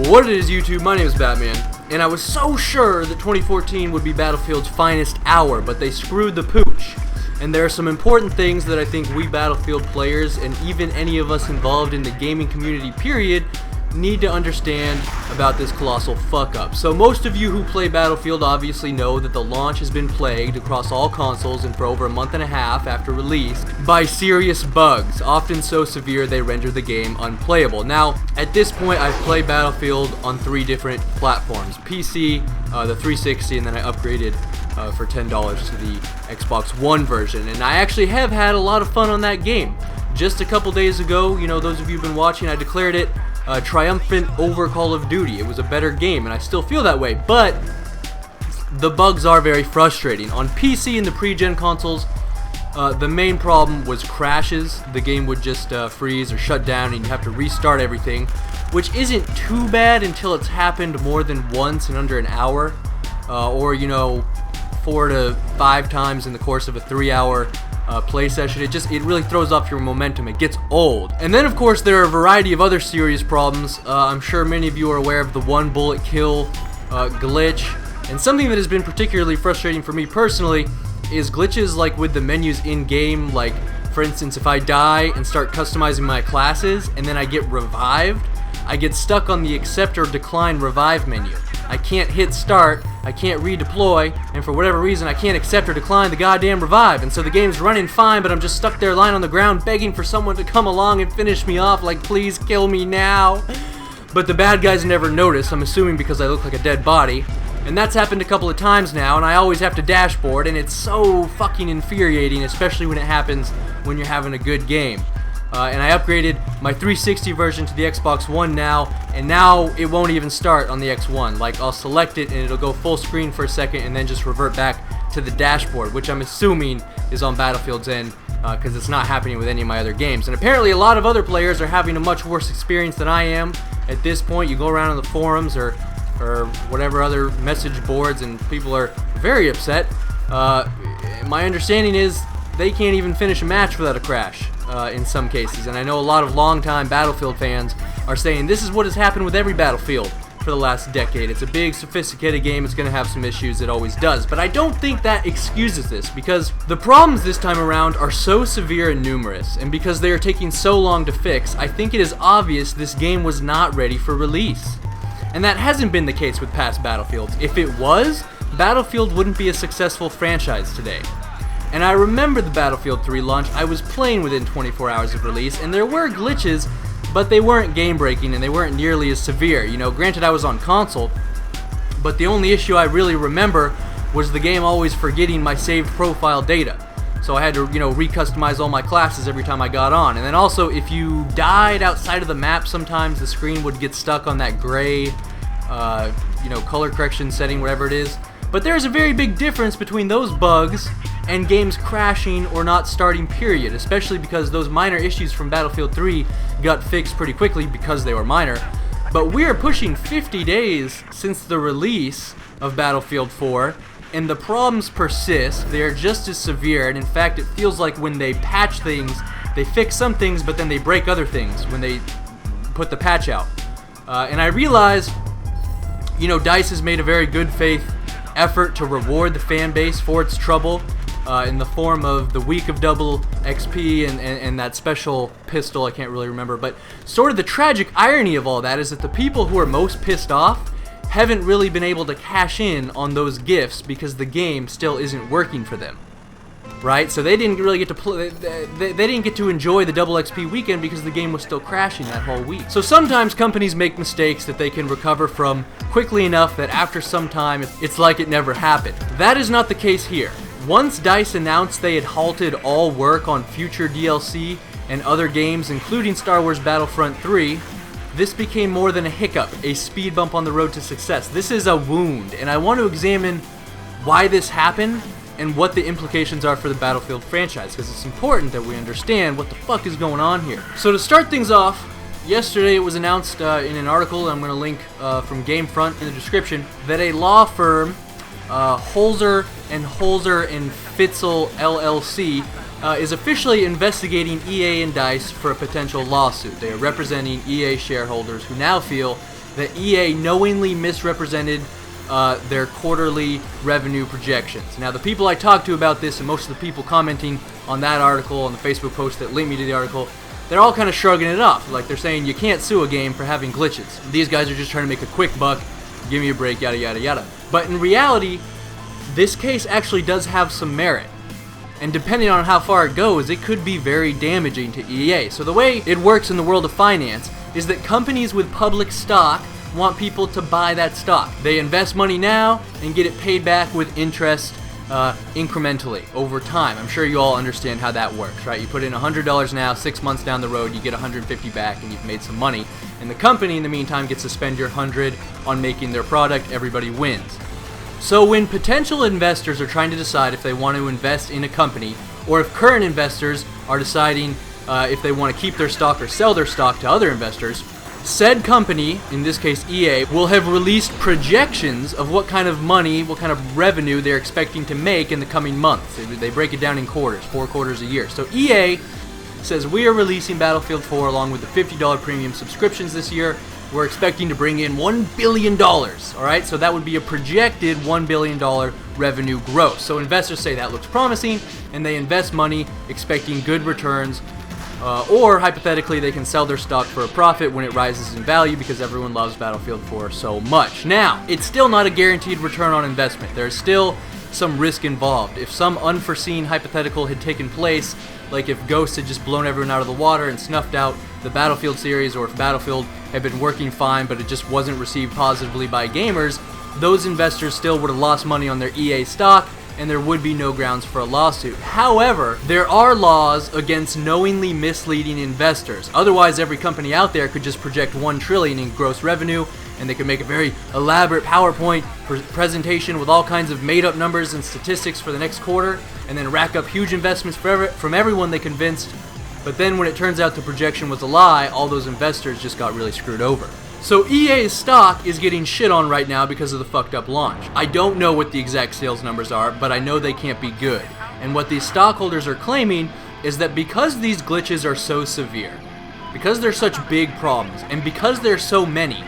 What it is, YouTube? My name is Batman, and I was so sure that 2014 would be Battlefield's finest hour, but they screwed the pooch. And there are some important things that I think we Battlefield players, and even any of us involved in the gaming community period, need to understand about this colossal fuck-up. So most of you who play Battlefield obviously know that the launch has been plagued across all consoles and for over a month and a half after release by serious bugs, often so severe they render the game unplayable. Now, at this point, I've played Battlefield on 3 different platforms. PC, the 360, and then I upgraded for $10 to the Xbox One version. And I actually have had a lot of fun on that game. Just a couple days ago, you know, those of you who've been watching, I declared it triumphant over Call of Duty. It was a better game, and I still feel that way, but the bugs are very frustrating. On PC and the pre-gen consoles, the main problem was crashes. The game would just freeze or shut down, and you'd have to restart everything, which isn't too bad until it's happened more than once in under an hour, or, you know, 4 to 5 times in the course of a 3-hour play session. It really throws off your momentum. It gets old. And then, of course, there are a variety of other serious problems. I'm sure many of you are aware of the one bullet kill glitch. And something that has been particularly frustrating for me personally is glitches like with the menus in-game. Like, for instance, if I die and start customizing my classes and then I get revived, I get stuck on the accept or decline revive menu. I can't hit start, I can't redeploy, and for whatever reason I can't accept or decline the goddamn revive, and so the game's running fine, but I'm just stuck there lying on the ground begging for someone to come along and finish me off, like, please kill me now. But the bad guys never notice, I'm assuming because I look like a dead body, and that's happened a couple of times now, and I always have to dashboard, and it's so fucking infuriating, especially when it happens when you're having a good game. And I upgraded my 360 version to the Xbox One now, and now it won't even start on the X1. Like, I'll select it and it'll go full screen for a second and then just revert back to the dashboard, which I'm assuming is on Battlefield's end, because it's not happening with any of my other games. And apparently a lot of other players are having a much worse experience than I am. At this point, you go around on the forums or whatever other message boards, and people are very upset. My understanding is they can't even finish a match without a crash. In some cases, and I know a lot of longtime Battlefield fans are saying this is what has happened with every Battlefield for the last decade. It's a big, sophisticated game. It's going to have some issues. It always does. But I don't think that excuses this, because the problems this time around are so severe and numerous, and because they are taking so long to fix, I think it is obvious this game was not ready for release. And that hasn't been the case with past Battlefields. If it was, Battlefield wouldn't be a successful franchise today. And I remember the Battlefield 3 launch. I was playing within 24 hours of release, and there were glitches, but they weren't game-breaking, and they weren't nearly as severe. You know, granted I was on console, but the only issue I really remember was the game always forgetting my saved profile data. So I had to, you know, re-customize all my classes every time I got on. And then also, if you died outside of the map, sometimes the screen would get stuck on that gray, you know, color correction setting, whatever it is. But there's a very big difference between those bugs and games crashing or not starting, period, especially because those minor issues from Battlefield 3 got fixed pretty quickly because they were minor. But we are pushing 50 days since the release of Battlefield 4, and the problems persist. They are just as severe, and in fact it feels like when they patch things, they fix some things, but then they break other things when they put the patch out. And I realize, you know, DICE has made a very good faith effort to reward the fan base for its trouble in the form of the week of double XP and that special pistol, I can't really remember. But sort of the tragic irony of all that is that the people who are most pissed off haven't really been able to cash in on those gifts because the game still isn't working for them. Right? So they didn't really get to play, they didn't get to enjoy the double XP weekend because the game was still crashing that whole week. So sometimes companies make mistakes that they can recover from quickly enough that after some time it's like it never happened. That is not the case here. Once DICE announced they had halted all work on future DLC and other games, including Star Wars Battlefront 3, this became more than a hiccup, a speed bump on the road to success. This is a wound, and I want to examine why this happened and what the implications are for the Battlefield franchise, because it's important that we understand what the fuck is going on here. So to start things off, yesterday it was announced in an article, I'm going to link from Gamefront in the description, that a law firm, Holzer and Fitzel LLC, is officially investigating EA and DICE for a potential lawsuit. They are representing EA shareholders who now feel that EA knowingly misrepresented their quarterly revenue projections. Now, the people I talked to about this, and most of the people commenting on that article, on the Facebook post that linked me to the article, they're all kind of shrugging it off. Like, they're saying you can't sue a game for having glitches. These guys are just trying to make a quick buck, give me a break, yada yada yada. But in reality, this case actually does have some merit. And depending on how far it goes, it could be very damaging to EA. So the way it works in the world of finance is that companies with public stock want people to buy that stock. They invest money now and get it paid back with interest incrementally over time. I'm sure you all understand how that works, right? You put in $100 now, 6 months down the road, you get $150 back and you've made some money. And the company, in the meantime, gets to spend your $100 on making their product. Everybody wins. So when potential investors are trying to decide if they want to invest in a company, or if current investors are deciding if they want to keep their stock or sell their stock to other investors, said company, in this case EA, will have released projections of what kind of money, what kind of revenue they're expecting to make in the coming months. They break it down in quarters, 4 quarters a year. So EA says, we are releasing Battlefield 4 along with the $50 premium subscriptions this year. We're expecting to bring in $1 billion, alright? So that would be a projected $1 billion revenue gross. So investors say that looks promising, and they invest money expecting good returns, or hypothetically they can sell their stock for a profit when it rises in value because everyone loves Battlefield 4 so much. Now, it's still not a guaranteed return on investment. There's still some risk involved. If some unforeseen hypothetical had taken place, like if Ghost had just blown everyone out of the water and snuffed out the Battlefield series, or if Battlefield had been working fine but it just wasn't received positively by gamers, those investors still would have lost money on their EA stock, and there would be no grounds for a lawsuit. However, there are laws against knowingly misleading investors. Otherwise, every company out there could just project $1 trillion in gross revenue, and they could make a very elaborate PowerPoint presentation with all kinds of made-up numbers and statistics for the next quarter, and then rack up huge investments from everyone they convinced. But then when it turns out the projection was a lie, all those investors just got really screwed over. So EA's stock is getting shit on right now because of the fucked up launch. I don't know what the exact sales numbers are, but I know they can't be good. And what these stockholders are claiming is that because these glitches are so severe, because they're such big problems, and because there's so many,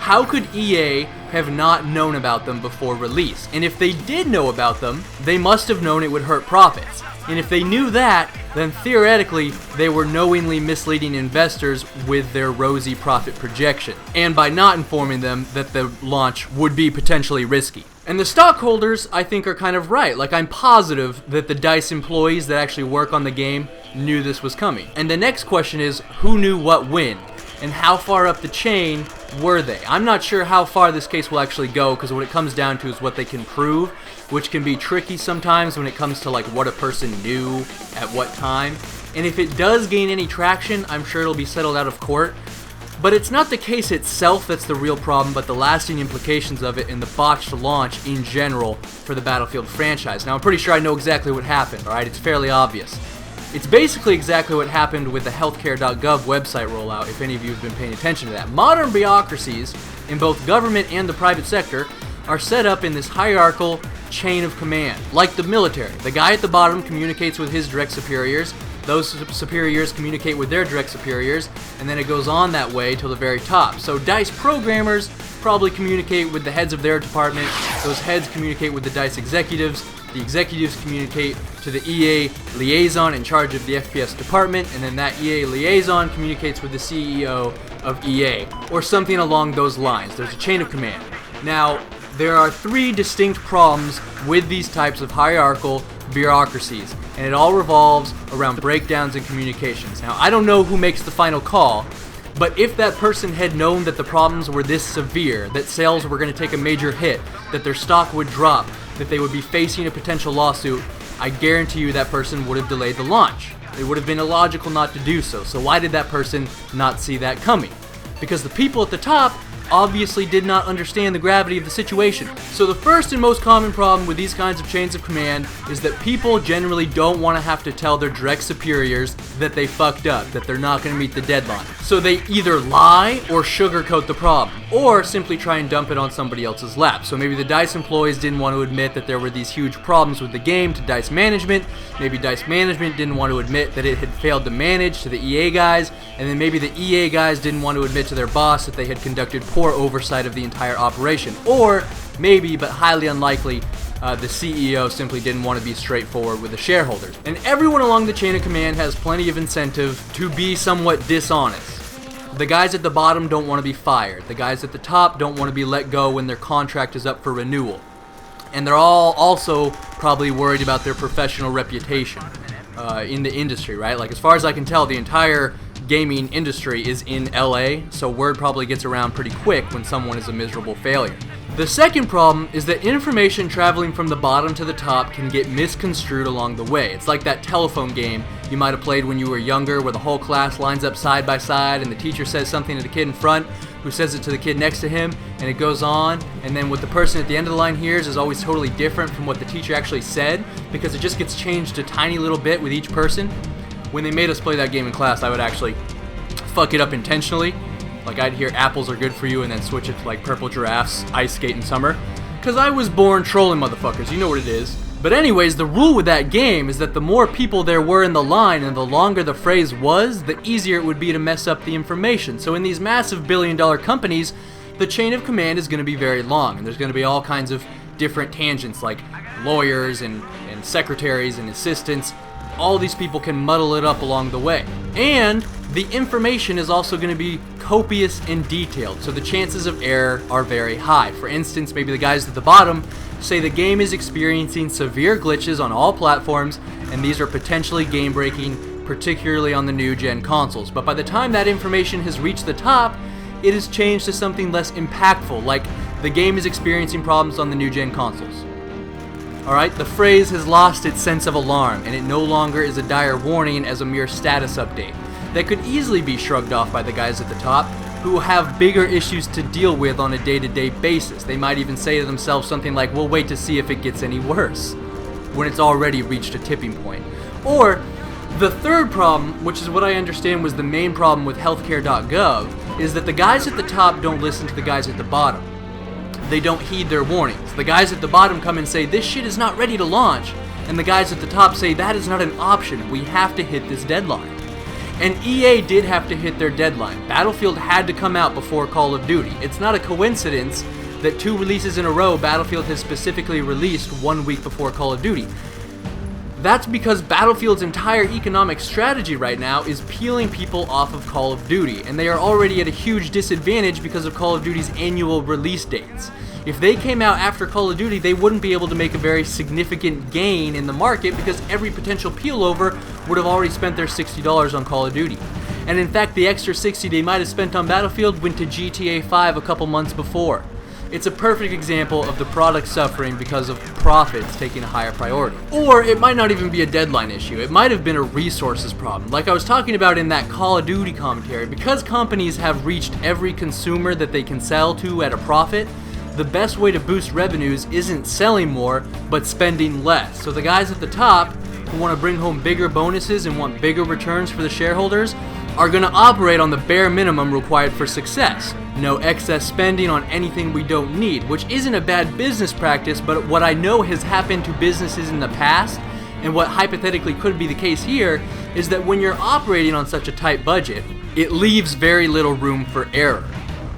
how could EA have not known about them before release? And if they did know about them, they must have known it would hurt profits. And if they knew that, then theoretically, they were knowingly misleading investors with their rosy profit projection, and by not informing them that the launch would be potentially risky. And the stockholders, I think, are kind of right. Like, I'm positive that the DICE employees that actually work on the game knew this was coming. And the next question is, who knew what when? And how far up the chain were they? I'm not sure how far this case will actually go, because what it comes down to is what they can prove, which can be tricky sometimes when it comes to like what a person knew at what time. And if it does gain any traction, I'm sure it'll be settled out of court. But it's not the case itself that's the real problem, but the lasting implications of it and the botched launch in general for the Battlefield franchise. Now, I'm pretty sure I know exactly what happened, alright? It's fairly obvious. It's basically exactly what happened with the healthcare.gov website rollout, if any of you have been paying attention to that. Modern bureaucracies in both government and the private sector are set up in this hierarchical chain of command, like the military. The guy at the bottom communicates with his direct superiors, those superiors communicate with their direct superiors, and then it goes on that way till the very top. So DICE programmers probably communicate with the heads of their department, those heads communicate with the DICE executives, the executives communicate to the EA liaison in charge of the FPS department, and then that EA liaison communicates with the CEO of EA, or something along those lines. There's a chain of command. Now, there are 3 distinct problems with these types of hierarchical bureaucracies, and it all revolves around breakdowns in communications. Now, I don't know who makes the final call, but if that person had known that the problems were this severe, that sales were going to take a major hit, that their stock would drop, that they would be facing a potential lawsuit, I guarantee you that person would have delayed the launch. It would have been illogical not to do so. So why did that person not see that coming? Because the people at the top obviously did not understand the gravity of the situation. So the first and most common problem with these kinds of chains of command is that people generally don't want to have to tell their direct superiors that they fucked up, that they're not going to meet the deadline. So they either lie or sugarcoat the problem, or simply try and dump it on somebody else's lap. So maybe the DICE employees didn't want to admit that there were these huge problems with the game to DICE management, maybe DICE management didn't want to admit that it had failed to manage to the EA guys, and then maybe the EA guys didn't want to admit to their boss that they had conducted poorly poor oversight of the entire operation. Or maybe, but highly unlikely, the CEO simply didn't want to be straightforward with the shareholders. And everyone along the chain of command has plenty of incentive to be somewhat dishonest. The guys at the bottom don't want to be fired. The guys at the top don't want to be let go when their contract is up for renewal. And they're all also probably worried about their professional reputation in the industry, right? Like, as far as I can tell, the entire gaming industry is in LA, so word probably gets around pretty quick when someone is a miserable failure. The second problem is that information traveling from the bottom to the top can get misconstrued along the way. It's like that telephone game you might have played when you were younger, where the whole class lines up side by side and the teacher says something to the kid in front, who says it to the kid next to him, and it goes on, and then what the person at the end of the line hears is always totally different from what the teacher actually said, because it just gets changed a tiny little bit with each person. When they made us play that game in class, I would actually fuck it up intentionally. Like, I'd hear apples are good for you and then switch it to like purple giraffes, ice skate in summer. Cause I was born trolling motherfuckers, you know what it is. But anyways, the rule with that game is that the more people there were in the line and the longer the phrase was, the easier it would be to mess up the information. So in these massive billion-dollar companies, the chain of command is going to be very long, and there's going to be all kinds of different tangents, like lawyers and secretaries and assistants. All these people can muddle it up along the way. And the information is also going to be copious and detailed, so the chances of error are very high. For instance, maybe the guys at the bottom say the game is experiencing severe glitches on all platforms, and these are potentially game-breaking, particularly on the new-gen consoles. But by the time that information has reached the top, it has changed to something less impactful, like the game is experiencing problems on the new-gen consoles. Alright, the phrase has lost its sense of alarm, and it no longer is a dire warning as a mere status update that could easily be shrugged off by the guys at the top, who have bigger issues to deal with on a day-to-day basis. They might even say to themselves something like, we'll wait to see if it gets any worse, when it's already reached a tipping point. Or, the third problem, which is what I understand was the main problem with healthcare.gov, is that the guys at the top don't listen to the guys at the bottom. They don't heed their warnings. The guys at the bottom come and say, this shit is not ready to launch, and the guys at the top say, that is not an option, we have to hit this deadline. And EA did have to hit their deadline. Battlefield had to come out before Call of Duty. It's not a coincidence that 2 releases in a row Battlefield has specifically released 1 week before Call of Duty. That's because Battlefield's entire economic strategy right now is peeling people off of Call of Duty, and they are already at a huge disadvantage because of Call of Duty's annual release dates. If they came out after Call of Duty, they wouldn't be able to make a very significant gain in the market because every potential peel over would have already spent their $60 on Call of Duty. And in fact, the extra $60 they might have spent on Battlefield went to GTA 5 a couple months before. It's a perfect example of the product suffering because of profits taking a higher priority. Or it might not even be a deadline issue. It might have been a resources problem. Like I was talking about in that Call of Duty commentary, because companies have reached every consumer that they can sell to at a profit, the best way to boost revenues isn't selling more, but spending less. So the guys at the top who want to bring home bigger bonuses and want bigger returns for the shareholders are going to operate on the bare minimum required for success. No excess spending on anything we don't need, which isn't a bad business practice, but what I know has happened to businesses in the past, and what hypothetically could be the case here, is that when you're operating on such a tight budget, it leaves very little room for error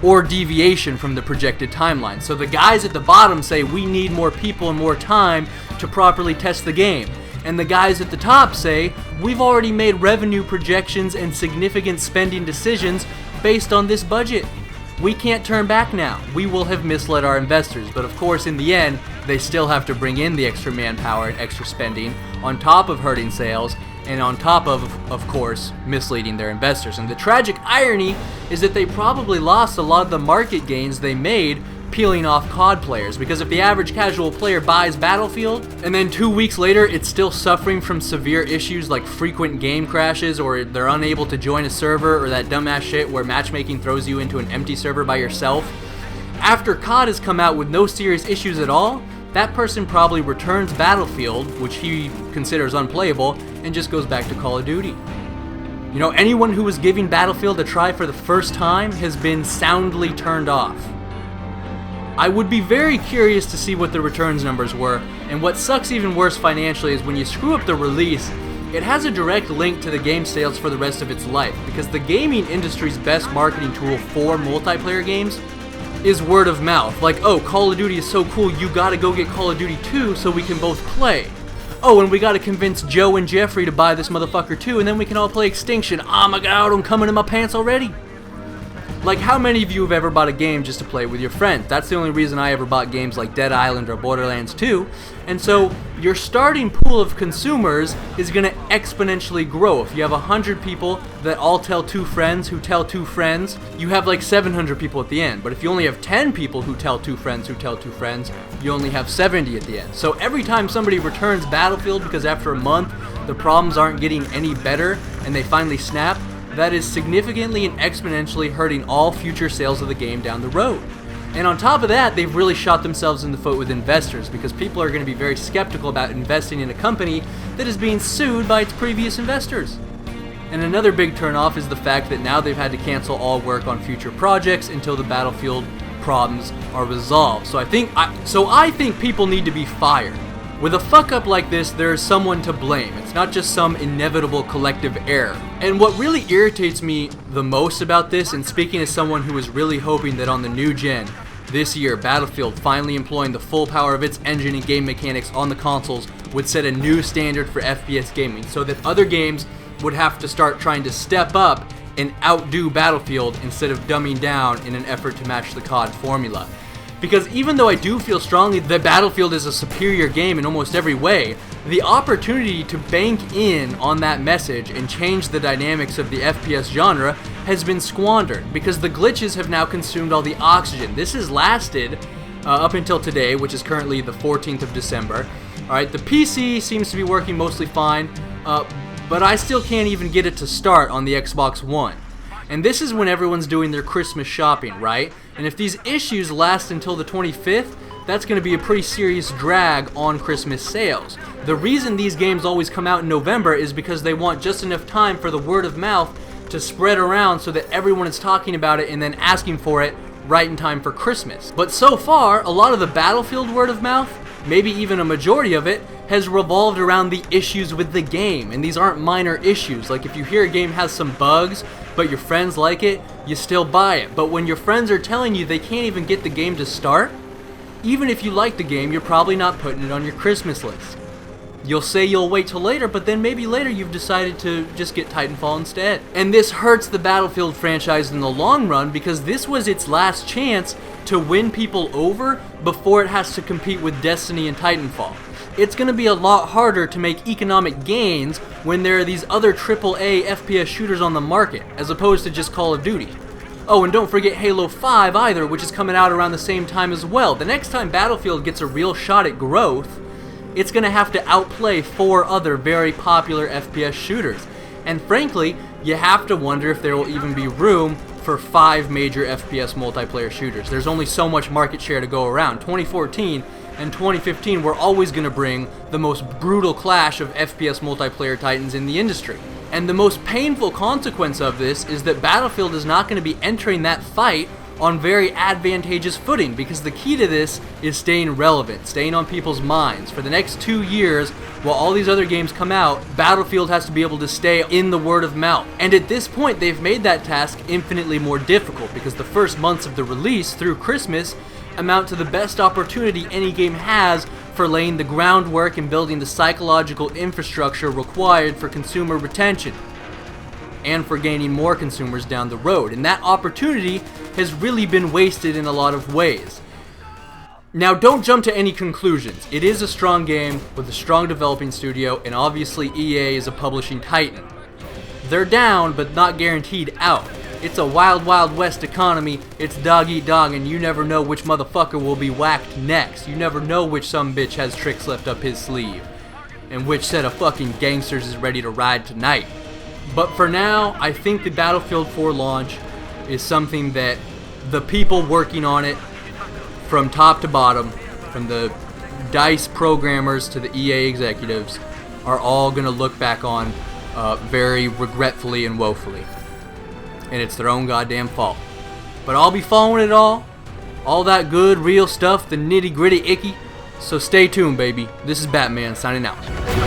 or deviation from the projected timeline. So the guys at the bottom say we need more people and more time to properly test the game. And the guys at the top say, we've already made revenue projections and significant spending decisions based on this budget. We can't turn back now. We will have misled our investors. But of course, in the end, they still have to bring in the extra manpower and extra spending on top of hurting sales and on top of course, misleading their investors. And the tragic irony is that they probably lost a lot of the market gains they made peeling off COD players, because if the average casual player buys Battlefield and then 2 weeks later it's still suffering from severe issues like frequent game crashes, or they're unable to join a server, or that dumbass shit where matchmaking throws you into an empty server by yourself, after COD has come out with no serious issues at all, that person probably returns Battlefield, which he considers unplayable, and just goes back to Call of Duty. You know, anyone who was giving Battlefield a try for the first time has been soundly turned off. I would be very curious to see what the returns numbers were, and what sucks even worse financially is when you screw up the release, it has a direct link to the game sales for the rest of its life, because the gaming industry's best marketing tool for multiplayer games is word of mouth. Like, oh, Call of Duty is so cool, you gotta go get Call of Duty 2 so we can both play. Oh, and we gotta convince Joe and Jeffrey to buy this motherfucker too, and then we can all play Extinction. Oh my god, I'm coming in my pants already. Like, how many of you have ever bought a game just to play with your friends? That's the only reason I ever bought games like Dead Island or Borderlands 2. And so, your starting pool of consumers is going to exponentially grow. If you have 100 people that all tell 2 friends who tell 2 friends, you have like 700 people at the end. But if you only have 10 people who tell 2 friends who tell 2 friends, you only have 70 at the end. So every time somebody returns Battlefield because after a month the problems aren't getting any better and they finally snap, that is significantly and exponentially hurting all future sales of the game down the road. And on top of that, they've really shot themselves in the foot with investors, because people are going to be very skeptical about investing in a company that is being sued by its previous investors. And another big turnoff is the fact that now they've had to cancel all work on future projects until the Battlefield problems are resolved. So I think people need to be fired. With a fuck up like this, there is someone to blame. It's not just some inevitable collective error. And what really irritates me the most about this, and speaking as someone who was really hoping that on the new gen, this year, Battlefield finally employing the full power of its engine and game mechanics on the consoles would set a new standard for FPS gaming, so that other games would have to start trying to step up and outdo Battlefield instead of dumbing down in an effort to match the COD formula. Because even though I do feel strongly that Battlefield is a superior game in almost every way, the opportunity to bank in on that message and change the dynamics of the FPS genre has been squandered, because the glitches have now consumed all the oxygen. This has lasted up until today, which is currently the 14th of December. Alright, the PC seems to be working mostly fine, but I still can't even get it to start on the Xbox One. And this is when everyone's doing their Christmas shopping, right? And if these issues last until the 25th, that's going to be a pretty serious drag on Christmas sales. The reason these games always come out in November is because they want just enough time for the word of mouth to spread around so that everyone is talking about it and then asking for it right in time for Christmas. But so far, a lot of the Battlefield word of mouth, maybe even a majority of it, has revolved around the issues with the game. And these aren't minor issues. Like, if you hear a game has some bugs, but your friends like it, you still buy it. But when your friends are telling you they can't even get the game to start, even if you like the game, you're probably not putting it on your Christmas list. You'll say you'll wait till later, but then maybe later you've decided to just get Titanfall instead. And this hurts the Battlefield franchise in the long run, because this was its last chance to win people over before it has to compete with Destiny and Titanfall. It's going to be a lot harder to make economic gains when there are these other AAA FPS shooters on the market, as opposed to just Call of Duty. Oh, and don't forget Halo 5 either, which is coming out around the same time as well. The next time Battlefield gets a real shot at growth, it's going to have to outplay 4 other very popular FPS shooters. And frankly, you have to wonder if there will even be room for 5 major FPS multiplayer shooters. There's only so much market share to go around. 2014 and 2015 were always going to bring the most brutal clash of FPS multiplayer titans in the industry. And the most painful consequence of this is that Battlefield is not going to be entering that fight on very advantageous footing, because the key to this is staying relevant, staying on people's minds. For the next 2 years, while all these other games come out, Battlefield has to be able to stay in the word of mouth. And at this point, they've made that task infinitely more difficult, because the first months of the release through Christmas amount to the best opportunity any game has for laying the groundwork and building the psychological infrastructure required for consumer retention and for gaining more consumers down the road. And that opportunity has really been wasted in a lot of ways. Now, don't jump to any conclusions. It is a strong game with a strong developing studio, and obviously EA is a publishing titan. They're down, but not guaranteed out. It's a wild, wild west economy. It's dog eat dog, and you never know which motherfucker will be whacked next. You never know which sumbitch has tricks left up his sleeve, and which set of fucking gangsters is ready to ride tonight. But for now, I think the Battlefield 4 launch is something that the people working on it, from top to bottom, from the DICE programmers to the EA executives, are all going to look back on very regretfully and woefully. And it's their own goddamn fault. But I'll be following it all that good, real stuff, the nitty gritty icky. So stay tuned, baby. This is Batman signing out.